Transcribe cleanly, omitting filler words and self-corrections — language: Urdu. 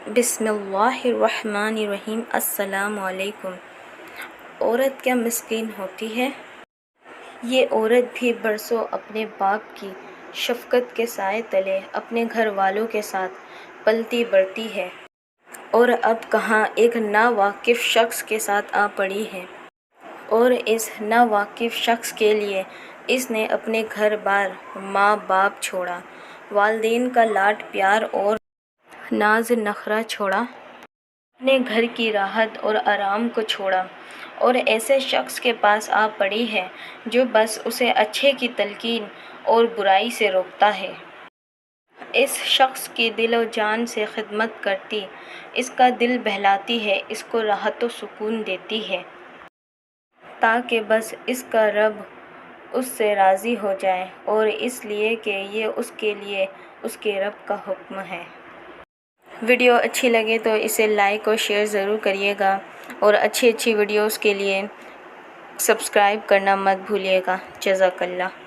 بسم اللہ الرحمن الرحیم۔ السلام علیکم۔ عورت کیا مسکین ہوتی ہے؟ یہ عورت بھی برسوں اپنے باپ کی شفقت کے سائے تلے اپنے گھر والوں کے ساتھ پلتی بڑھتی ہے، اور اب کہاں ایک ناواقف شخص کے ساتھ آ پڑی ہے، اور اس ناواقف شخص کے لیے اس نے اپنے گھر بار، ماں باپ چھوڑا، والدین کا لاڈ پیار اور ناز نخرہ چھوڑا، اپنے گھر کی راحت اور آرام کو چھوڑا، اور ایسے شخص کے پاس آ پڑی ہے جو بس اسے اچھے کی تلقین اور برائی سے روکتا ہے۔ اس شخص کی دل و جان سے خدمت کرتی، اس کا دل بہلاتی ہے، اس کو راحت و سکون دیتی ہے، تاکہ بس اس کا رب اس سے راضی ہو جائے، اور اس لیے کہ یہ اس کے لیے اس کے رب کا حکم ہے۔ ویڈیو اچھی لگے تو اسے لائک اور شیئر ضرور کریے گا، اور اچھی ویڈیوز کے لیے سبسکرائب کرنا مت بھولیے گا۔ جزاک اللہ۔